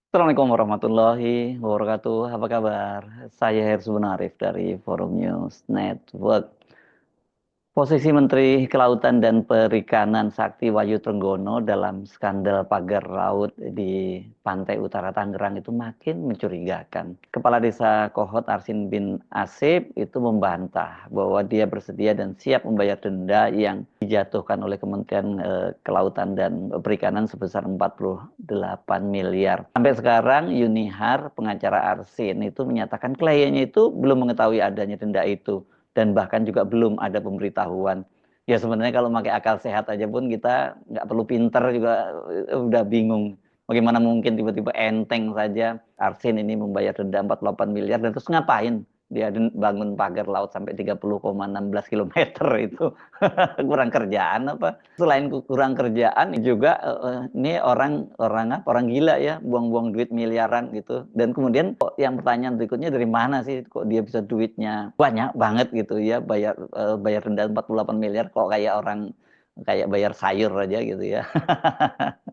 Assalamualaikum warahmatullahi wabarakatuh. Apa kabar? Saya Hersy Arif dari Forum News Network. Posisi Menteri Kelautan dan Perikanan Sakti Wahyu Trenggono dalam skandal pagar laut di pantai utara Tangerang itu makin mencurigakan. Kepala Desa Kohot Arsin bin Asib itu membantah bahwa dia bersedia dan siap membayar denda yang dijatuhkan oleh Kementerian Kelautan dan Perikanan sebesar 48 miliar. Sampai sekarang Yunihar, pengacara Arsin itu menyatakan kliennya itu belum mengetahui adanya denda itu. Dan bahkan juga belum ada pemberitahuan. Ya sebenarnya kalau pakai akal sehat aja pun kita nggak perlu pinter juga udah bingung. Bagaimana mungkin tiba-tiba enteng saja Arsin ini membayar denda 48 miliar dan terus ngapain? Dia bangun pagar laut sampai 30,16 kilometer itu. Kurang kerjaan apa? Selain kurang kerjaan juga ini orang gila ya, buang-buang duit miliaran gitu. Dan kemudian kok yang pertanyaan berikutnya dari mana sih kok dia bisa duitnya banyak banget gitu ya, bayar denda 48 miliar kok kayak orang kayak bayar sayur aja gitu ya.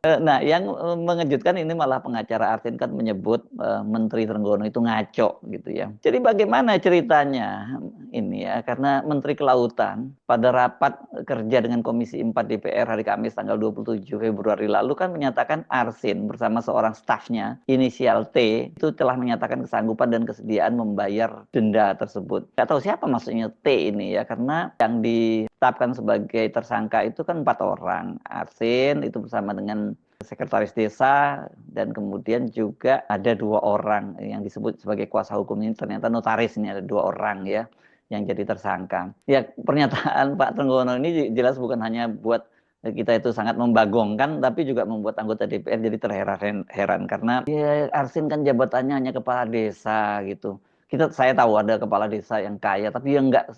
Nah, yang mengejutkan ini malah pengacara Artin kan menyebut Menteri Trenggono itu ngaco gitu ya. Jadi bagaimana ceritanya ini ya? Karena Menteri Kelautan pada rapat kerja dengan Komisi 4 DPR hari Kamis tanggal 27 Februari lalu kan menyatakan Arsin bersama seorang stafnya inisial T itu telah menyatakan kesanggupan dan kesediaan membayar denda tersebut. Gak tahu siapa maksudnya T ini ya, karena yang ditetapkan sebagai tersangka itu kan 4 orang. Arsin itu bersama dengan sekretaris desa dan kemudian juga ada 2 orang yang disebut sebagai kuasa hukum ini ternyata notaris, ini ada 2 orang ya yang jadi tersangka. Ya pernyataan Pak Trenggono ini jelas bukan hanya buat kita itu sangat membagongkan tapi juga membuat anggota DPR jadi terheran karena ya Arsin kan jabatannya hanya kepala desa gitu. Saya tahu ada kepala desa yang kaya tapi yang enggak,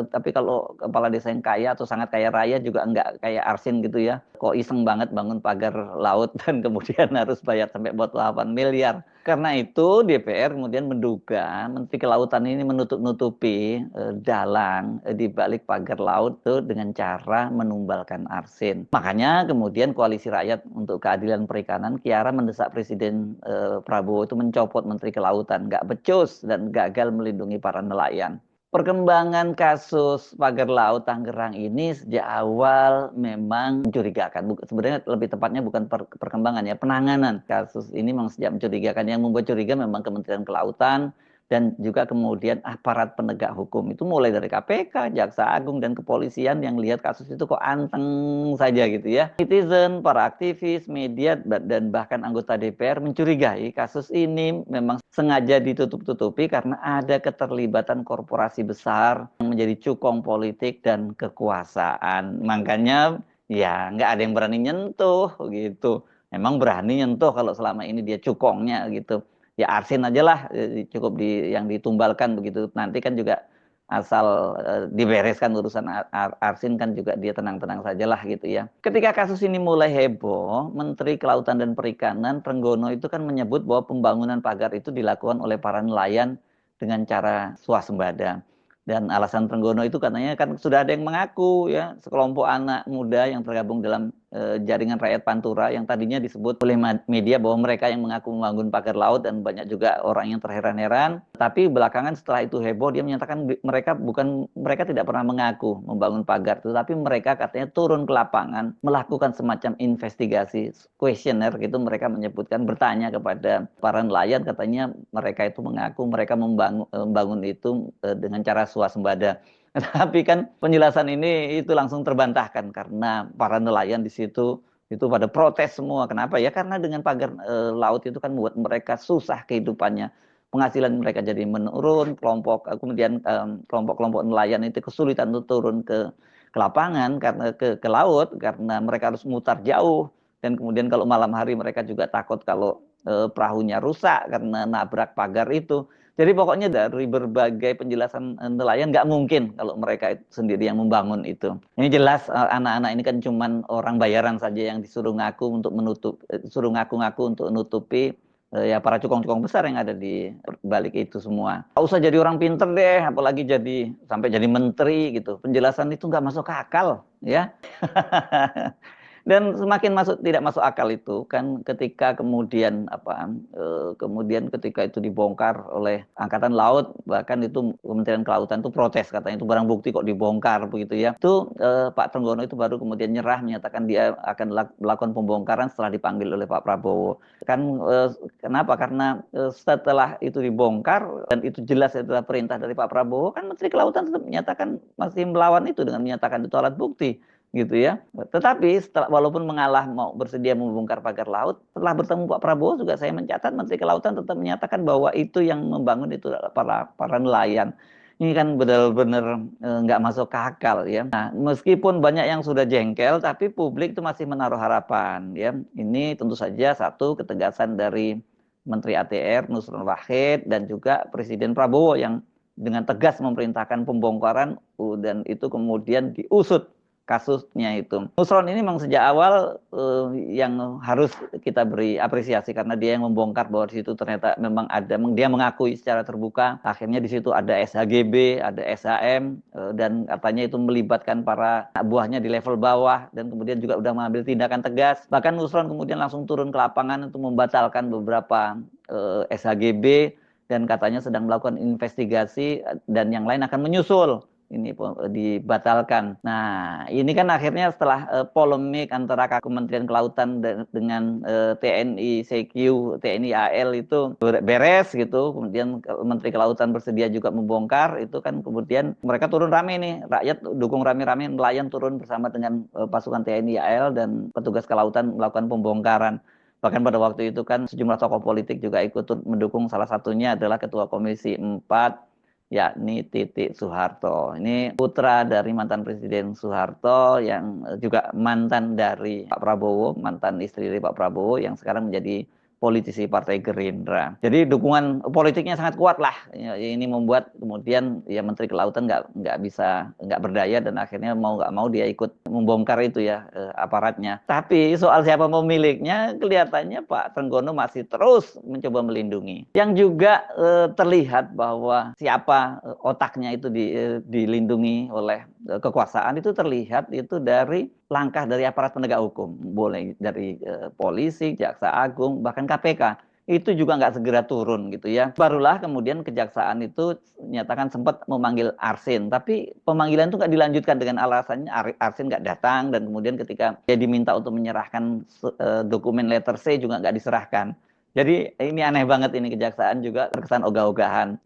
tapi kalau kepala desa yang kaya atau sangat kaya raya juga enggak kayak Arsin gitu ya, kok iseng banget bangun pagar laut dan kemudian harus bayar sampai 48 miliar. Karena itu DPR kemudian menduga Menteri Kelautan ini menutup-nutupi dalang di balik pagar laut itu dengan cara menumbalkan Arsin. Makanya kemudian Koalisi Rakyat untuk Keadilan Perikanan Kiara mendesak Presiden Prabowo itu mencopot Menteri Kelautan, nggak becus dan gagal melindungi para nelayan. Perkembangan kasus pagar laut Tangerang ini sejak awal memang mencurigakan. Sebenarnya lebih tepatnya bukan perkembangan ya, penanganan kasus ini memang sejak mencurigakan. Yang membuat curiga memang Kementerian Kelautan dan juga kemudian aparat penegak hukum. Itu mulai dari KPK, Jaksa Agung, dan kepolisian yang lihat kasus itu kok anteng saja gitu ya. Netizen, para aktivis, media, dan bahkan anggota DPR mencurigai kasus ini memang sengaja ditutup-tutupi karena ada keterlibatan korporasi besar yang menjadi cukong politik dan kekuasaan. Makanya ya nggak ada yang berani nyentuh gitu. Memang berani nyentuh kalau selama ini dia cukongnya gitu. Ya Arsin aja lah cukup yang ditumbalkan begitu. Nanti kan juga asal dibereskan urusan Arsin kan juga dia tenang-tenang sajalah gitu ya. Ketika kasus ini mulai heboh, Menteri Kelautan dan Perikanan Trenggono itu kan menyebut bahwa pembangunan pagar itu dilakukan oleh para nelayan dengan cara swasembada. Dan alasan Trenggono itu katanya kan sudah ada yang mengaku ya, sekelompok anak muda yang tergabung dalam jaringan rakyat Pantura yang tadinya disebut oleh media bahwa mereka yang mengaku membangun pagar laut dan banyak juga orang yang terheran-heran. Tapi belakangan setelah itu heboh dia menyatakan mereka tidak pernah mengaku membangun pagar itu, tapi mereka katanya turun ke lapangan melakukan semacam investigasi kuesioner gitu, mereka menyebutkan bertanya kepada para nelayan, katanya mereka itu mengaku mereka membangun itu dengan cara swasembada. Tapi kan penjelasan ini itu langsung terbantahkan karena para nelayan di situ itu pada protes semua. Kenapa ya? Karena dengan pagar laut itu kan membuat mereka susah kehidupannya. Penghasilan mereka jadi menurun, kemudian kelompok-kelompok nelayan itu kesulitan untuk turun ke lapangan karena ke laut karena mereka harus mutar jauh, dan kemudian kalau malam hari mereka juga takut kalau perahunya rusak karena nabrak pagar itu. Jadi pokoknya dari berbagai penjelasan nelayan nggak mungkin kalau mereka sendiri yang membangun itu. Ini jelas anak-anak ini kan cuman orang bayaran saja yang disuruh ngaku untuk suruh ngaku-ngaku untuk menutupi ya para cukong-cukong besar yang ada di balik itu semua. Nggak usah jadi orang pinter deh, apalagi sampai jadi menteri gitu. Penjelasan itu nggak masuk akal, ya. Dan semakin tidak masuk akal itu kan ketika kemudian ketika itu dibongkar oleh Angkatan Laut, bahkan itu Kementerian Kelautan itu protes, katanya itu barang bukti kok dibongkar begitu ya. Itu Pak Trenggono itu baru kemudian nyerah, menyatakan dia akan melakukan pembongkaran setelah dipanggil oleh Pak Prabowo. Kan kenapa? Karena setelah itu dibongkar dan itu jelas adalah perintah dari Pak Prabowo, kan Menteri Kelautan tetap menyatakan masih melawan itu dengan menyatakan itu alat bukti gitu ya. Tetapi walaupun mengalah mau bersedia membongkar pagar laut, setelah bertemu Pak Prabowo juga saya mencatat Menteri Kelautan tetap menyatakan bahwa itu yang membangun itu para nelayan. Ini kan benar-benar nggak masuk akal ya. Nah, meskipun banyak yang sudah jengkel, tapi publik itu masih menaruh harapan ya. Ini tentu saja satu ketegasan dari Menteri ATR Nusron Wahid dan juga Presiden Prabowo yang dengan tegas memerintahkan pembongkaran dan itu kemudian diusut kasusnya itu. Nusron ini memang sejak awal yang harus kita beri apresiasi karena dia yang membongkar bahwa di situ ternyata memang dia mengakui secara terbuka. Akhirnya di situ ada SHGB, ada SHM dan katanya itu melibatkan para anak buahnya di level bawah dan kemudian juga udah mengambil tindakan tegas. Bahkan Nusron kemudian langsung turun ke lapangan untuk membatalkan beberapa SHGB dan katanya sedang melakukan investigasi dan yang lain akan menyusul. Ini dibatalkan. Nah, ini kan akhirnya setelah polemik antara Kementerian Kelautan dengan TNI CQ, TNI AL itu beres gitu, kemudian Menteri Kelautan bersedia juga membongkar, itu kan kemudian mereka turun rame nih, rakyat dukung rame-rame, nelayan turun bersama dengan pasukan TNI AL dan petugas kelautan melakukan pembongkaran. Bahkan pada waktu itu kan sejumlah tokoh politik juga ikut mendukung, salah satunya adalah Ketua Komisi 4 yakni Titik Soeharto. Ini putra dari mantan Presiden Soeharto yang juga mantan dari Pak Prabowo, mantan istri dari Pak Prabowo yang sekarang menjadi politisi Partai Gerindra. Jadi dukungan politiknya sangat kuat lah. Ini membuat kemudian ya Menteri Kelautan nggak berdaya dan akhirnya mau nggak mau dia ikut membongkar itu ya aparatnya. Tapi soal siapa pemiliknya kelihatannya Pak Trenggono masih terus mencoba melindungi. Yang juga terlihat bahwa siapa otaknya itu dilindungi oleh kekuasaan itu terlihat itu dari langkah dari aparat penegak hukum, boleh dari polisi, jaksa agung, bahkan KPK. Itu juga nggak segera turun gitu ya. Barulah kemudian kejaksaan itu nyatakan sempat memanggil Arsin, tapi pemanggilan itu nggak dilanjutkan dengan alasannya Arsin nggak datang dan kemudian ketika dia diminta untuk menyerahkan dokumen letter C juga nggak diserahkan. Jadi ini aneh banget, ini kejaksaan juga terkesan ogah-ogahan.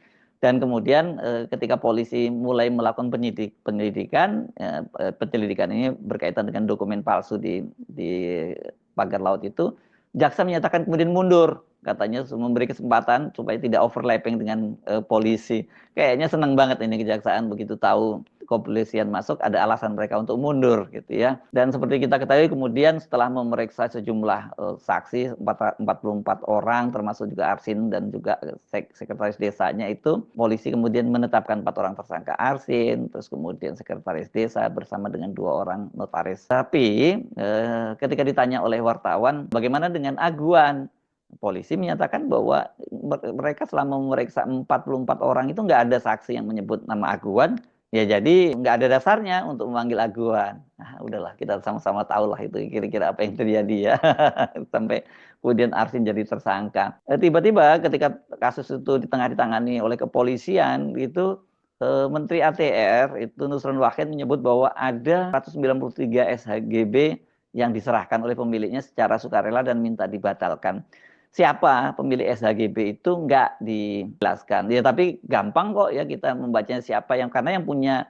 Dan kemudian ketika polisi mulai melakukan penyelidikan ini berkaitan dengan dokumen palsu di pagar laut itu, jaksa menyatakan kemudian mundur, katanya memberi kesempatan supaya tidak overlapping dengan polisi. Kayaknya senang banget ini kejaksaan begitu tahu kepolisian masuk, ada alasan mereka untuk mundur gitu ya. Dan seperti kita ketahui kemudian setelah memeriksa sejumlah saksi 44 orang termasuk juga Arsin dan juga sekretaris desanya itu, polisi kemudian menetapkan 4 orang tersangka Arsin, terus kemudian sekretaris desa bersama dengan 2 orang notaris. Tapi ketika ditanya oleh wartawan bagaimana dengan aguan, polisi menyatakan bahwa mereka selama memeriksa 44 orang itu nggak ada saksi yang menyebut nama aguan. Ya jadi nggak ada dasarnya untuk memanggil aguan. Nah, udahlah kita sama-sama tahu lah itu kira-kira apa yang terjadi ya. Sampai kemudian Arsin jadi tersangka. Tiba-tiba ketika kasus itu ditangani oleh kepolisian itu Menteri ATR itu Nusron Wahid menyebut bahwa ada 193 SHGB yang diserahkan oleh pemiliknya secara sukarela dan minta dibatalkan. Siapa pemilik SHGB itu nggak dijelaskan. Ya tapi gampang kok ya kita membacanya siapa karena yang punya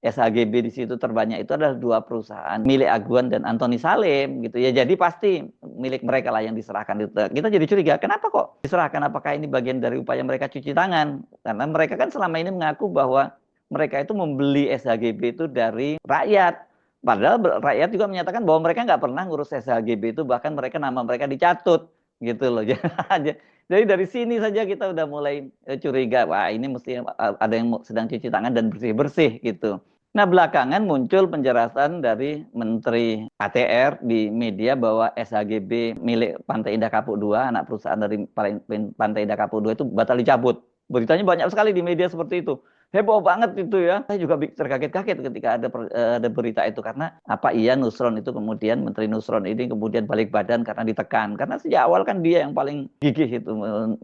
SHGB di situ terbanyak itu adalah 2 perusahaan, milik Aguan dan Antoni Salim gitu ya. Jadi pasti milik mereka lah yang diserahkan itu. Kita jadi curiga, kenapa kok diserahkan? Apakah ini bagian dari upaya mereka cuci tangan? Karena mereka kan selama ini mengaku bahwa mereka itu membeli SHGB itu dari rakyat. Padahal rakyat juga menyatakan bahwa mereka nggak pernah ngurus SHGB itu, bahkan nama mereka dicatut gitu loh. Jadi dari sini saja kita udah mulai curiga, wah ini mesti ada yang sedang cuci tangan dan bersih-bersih gitu. Nah belakangan muncul penjelasan dari Menteri ATR di media bahwa SHGB milik Pantai Indah Kapuk II, anak perusahaan dari Pantai Indah Kapuk II itu batal dicabut. Beritanya banyak sekali di media seperti itu. Heboh banget itu ya. Saya juga terkaget-kaget ketika ada berita itu karena apa iya Nusron itu kemudian Menteri Nusron ini kemudian balik badan karena ditekan. Karena sejak awal kan dia yang paling gigih itu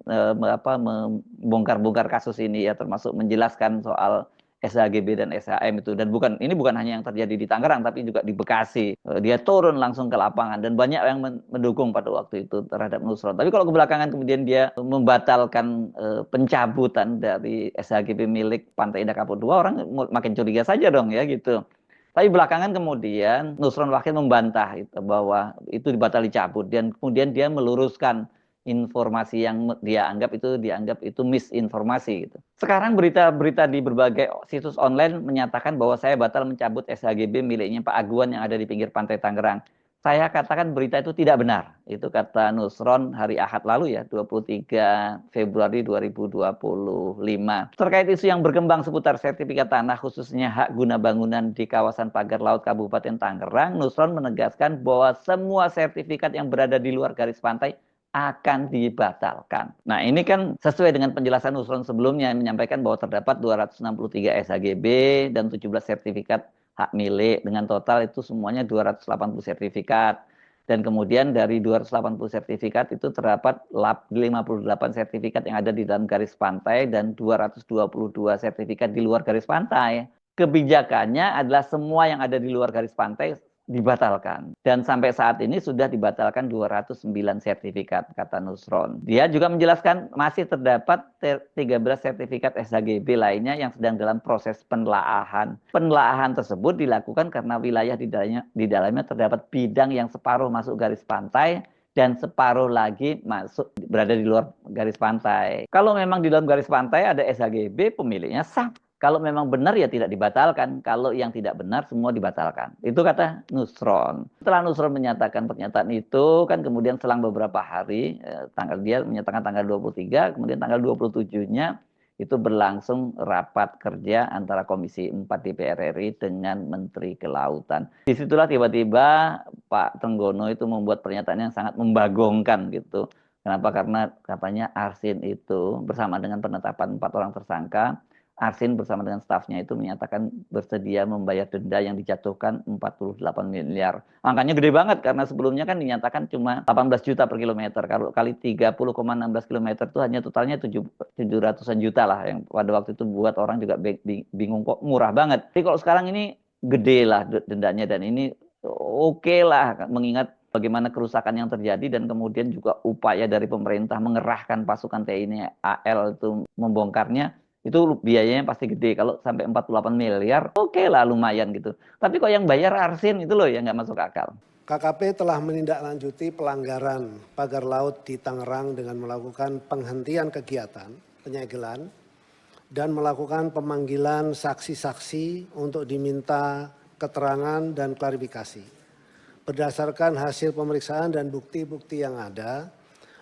membongkar-bongkar kasus ini ya, termasuk menjelaskan soal SHGB dan SHM itu, dan ini bukan hanya yang terjadi di Tangerang tapi juga di Bekasi. Dia turun langsung ke lapangan dan banyak yang mendukung pada waktu itu terhadap Nusron. Tapi kalau kebelakangan kemudian dia membatalkan pencabutan dari SHGB milik Pantai Indah Kapuk II, orang makin curiga saja dong ya gitu. Tapi belakangan kemudian Nusron Wahid membantah itu, bahwa itu dibatal dicabut, dan kemudian dia meluruskan informasi yang dianggap itu misinformasi gitu. Sekarang berita-berita di berbagai situs online menyatakan bahwa saya batal mencabut SHGB miliknya Pak Aguan yang ada di pinggir pantai Tangerang. Saya katakan berita itu tidak benar. Itu kata Nusron hari Ahad lalu ya, 23 Februari 2025. Terkait isu yang berkembang seputar sertifikat tanah khususnya hak guna bangunan di kawasan pagar laut Kabupaten Tangerang, Nusron menegaskan bahwa semua sertifikat yang berada di luar garis pantai akan dibatalkan. Nah ini kan sesuai dengan penjelasan Nusron sebelumnya yang menyampaikan bahwa terdapat 263 SHGB dan 17 sertifikat hak milik, dengan total itu semuanya 280 sertifikat. Dan kemudian dari 280 sertifikat itu terdapat 58 sertifikat yang ada di dalam garis pantai dan 222 sertifikat di luar garis pantai. Kebijakannya adalah semua yang ada di luar garis pantai dibatalkan. Dan sampai saat ini sudah dibatalkan 209 sertifikat, kata Nusron. Dia juga menjelaskan masih terdapat 13 sertifikat SHGB lainnya yang sedang dalam proses penelaahan. Penelaahan tersebut dilakukan karena wilayah di dalamnya terdapat bidang yang separuh masuk garis pantai dan separuh lagi berada di luar garis pantai. Kalau memang di dalam garis pantai ada SHGB, pemiliknya sah. Kalau memang benar ya tidak dibatalkan. Kalau yang tidak benar semua dibatalkan. Itu kata Nusron. Setelah Nusron menyatakan pernyataan itu, kan kemudian selang beberapa hari, dia menyatakan tanggal 23, kemudian tanggal 27-nya itu berlangsung rapat kerja antara Komisi 4 DPR RI dengan Menteri Kelautan. Disitulah tiba-tiba Pak Trenggono itu membuat pernyataan yang sangat membagongkan gitu. Kenapa? Karena katanya Arsin itu bersama dengan penetapan 4 orang tersangka, Arsin bersama dengan stafnya itu menyatakan bersedia membayar denda yang dijatuhkan 48 miliar. Angkanya gede banget karena sebelumnya kan dinyatakan cuma 18 juta per kilometer. Kalau kali 30,16 kilometer itu hanya totalnya 700-an juta lah, yang pada waktu itu buat orang juga bingung kok murah banget. Tapi kalau sekarang ini gede lah dendanya, dan ini oke lah mengingat bagaimana kerusakan yang terjadi dan kemudian juga upaya dari pemerintah mengerahkan pasukan TNI AL itu membongkarnya. Itu biayanya pasti gede. Kalau sampai 48 miliar, oke lah lumayan gitu. Tapi kok yang bayar Arsin itu loh yang nggak masuk akal. KKP telah menindaklanjuti pelanggaran pagar laut di Tangerang dengan melakukan penghentian kegiatan penyegelan dan melakukan pemanggilan saksi-saksi untuk diminta keterangan dan klarifikasi. Berdasarkan hasil pemeriksaan dan bukti-bukti yang ada,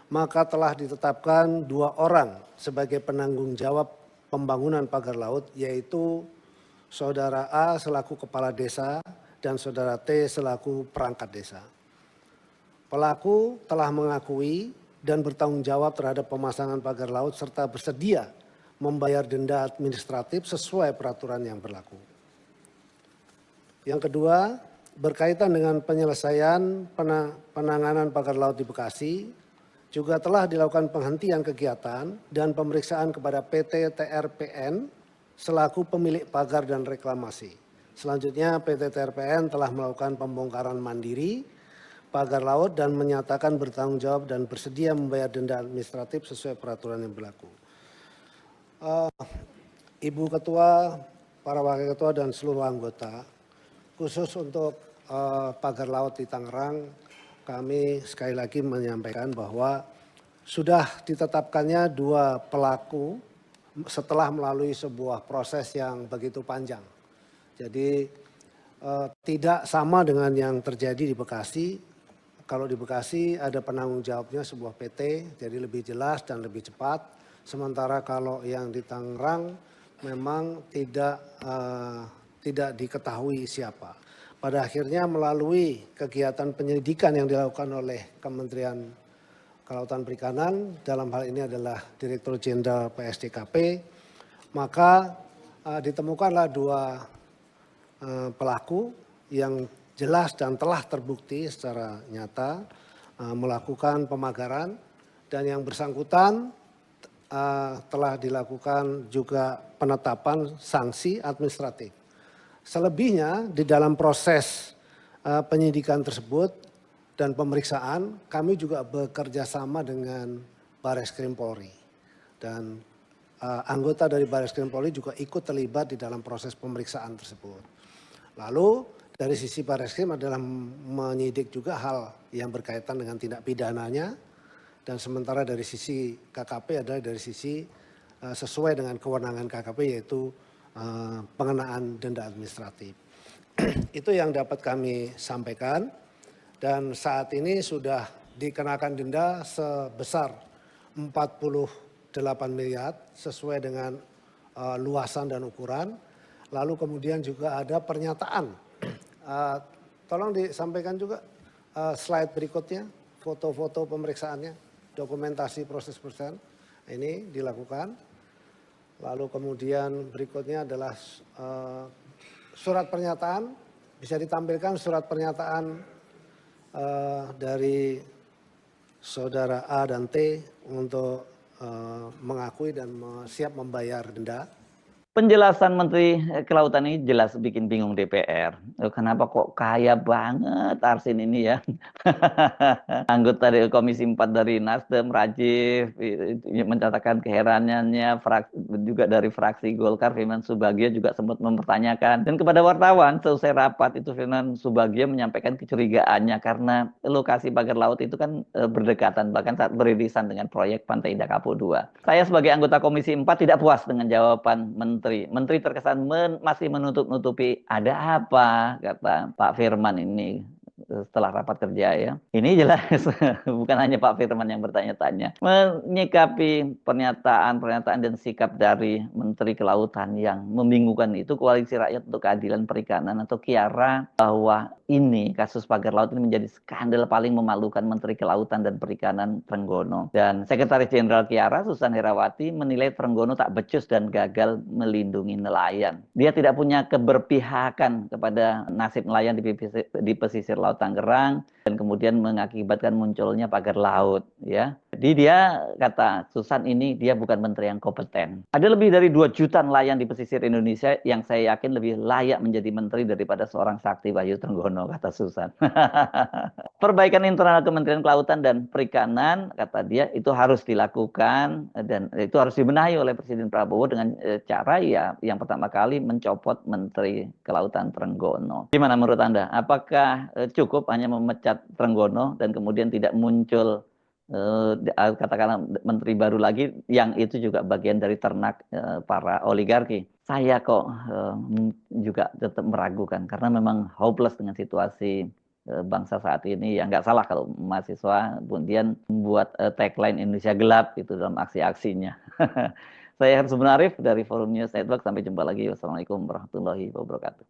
maka telah ditetapkan 2 orang sebagai penanggung jawab pembangunan pagar laut, yaitu Saudara A selaku kepala desa dan Saudara T selaku perangkat desa. Pelaku telah mengakui dan bertanggung jawab terhadap pemasangan pagar laut serta bersedia membayar denda administratif sesuai peraturan yang berlaku. Yang kedua, berkaitan dengan penyelesaian penanganan pagar laut di Bekasi, juga telah dilakukan penghentian kegiatan dan pemeriksaan kepada PT TRPN selaku pemilik pagar dan reklamasi. Selanjutnya PT TRPN telah melakukan pembongkaran mandiri pagar laut dan menyatakan bertanggung jawab dan bersedia membayar denda administratif sesuai peraturan yang berlaku. Ibu Ketua, para Wakil Ketua dan seluruh anggota, khusus untuk pagar laut di Tangerang, kami sekali lagi menyampaikan bahwa sudah ditetapkannya 2 pelaku setelah melalui sebuah proses yang begitu panjang. Jadi tidak sama dengan yang terjadi di Bekasi. kalau di Bekasi ada penanggung jawabnya sebuah PT, jadi lebih jelas dan lebih cepat. Sementara kalau yang di Tangerang memang tidak diketahui siapa. Pada akhirnya melalui kegiatan penyelidikan yang dilakukan oleh Kementerian Kelautan Perikanan, dalam hal ini adalah Direktur Jenderal PSDKP, maka ditemukanlah dua pelaku yang jelas dan telah terbukti secara nyata melakukan pemagaran, dan yang bersangkutan telah dilakukan juga penetapan sanksi administratif. Selebihnya di dalam proses penyidikan tersebut dan pemeriksaan, kami juga bekerja sama dengan Barreskrim Polri, dan anggota dari Barreskrim Polri juga ikut terlibat di dalam proses pemeriksaan tersebut. Lalu dari sisi Barreskrim adalah menyidik juga hal yang berkaitan dengan tindak pidananya, dan sementara dari sisi KKP adalah dari sisi sesuai dengan kewenangan KKP, yaitu pengenaan denda administratif. Itu yang dapat kami sampaikan, dan saat ini sudah dikenakan denda sebesar 48 miliar sesuai dengan luasan dan ukuran. Lalu kemudian juga ada pernyataan, tolong disampaikan juga slide berikutnya, foto-foto pemeriksaannya, dokumentasi proses pemeriksaan ini dilakukan. Lalu kemudian berikutnya adalah surat pernyataan, bisa ditampilkan surat pernyataan dari saudara A dan T untuk mengakui dan siap membayar denda. Penjelasan Menteri Kelautan ini jelas bikin bingung DPR. Kenapa kok kaya banget Arsin ini ya? Anggota dari Komisi 4 dari Nasdem, Rajif, mencatatkan keheranannya, juga dari fraksi Golkar, Firman Subagio juga sempat mempertanyakan. Dan kepada wartawan, selesai rapat itu Firman Subagio menyampaikan kecurigaannya karena lokasi pagar laut itu kan berdekatan, bahkan saat beririsan dengan proyek Pantai Indah Kapuk 2. Saya sebagai anggota Komisi 4 tidak puas dengan jawaban Menteri terkesan masih menutup-nutupi. Ada apa, kata Pak Firman ini setelah rapat kerja ya. Ini jelas bukan hanya Pak Firman yang bertanya-tanya. Menyikapi pernyataan dan sikap dari Menteri Kelautan yang membingungkan itu, Koalisi Rakyat untuk Keadilan Perikanan atau KIARA, bahwa ini kasus pagar laut ini menjadi skandal paling memalukan Menteri Kelautan dan Perikanan Trenggono. Dan Sekretaris Jenderal KIARA, Susan Herawati, menilai Trenggono tak becus dan gagal melindungi nelayan. Dia tidak punya keberpihakan kepada nasib nelayan di pesisir Laut Tangerang, dan kemudian mengakibatkan munculnya pagar laut ya. Jadi dia, kata Susan, ini dia bukan menteri yang kompeten. Ada lebih dari 2 juta nelayan di pesisir Indonesia yang saya yakin lebih layak menjadi menteri daripada seorang Sakti Wahyu Trenggono, kata Susan. Perbaikan internal Kementerian Kelautan dan Perikanan, kata dia, itu harus dilakukan dan itu harus dibenahi oleh Presiden Prabowo dengan cara ya yang pertama kali mencopot Menteri Kelautan Trenggono. Gimana menurut Anda? Apakah cukup hanya memecat Trenggono dan kemudian tidak muncul katakanlah menteri baru lagi yang itu juga bagian dari ternak para oligarki? Saya kok juga tetap meragukan karena memang hopeless dengan situasi bangsa saat ini. Ya nggak salah kalau mahasiswa kemudian membuat tagline Indonesia gelap itu dalam aksi-aksinya. Saya Hersu Munarif dari Forum News Network. Sampai jumpa lagi. Wassalamualaikum warahmatullahi wabarakatuh.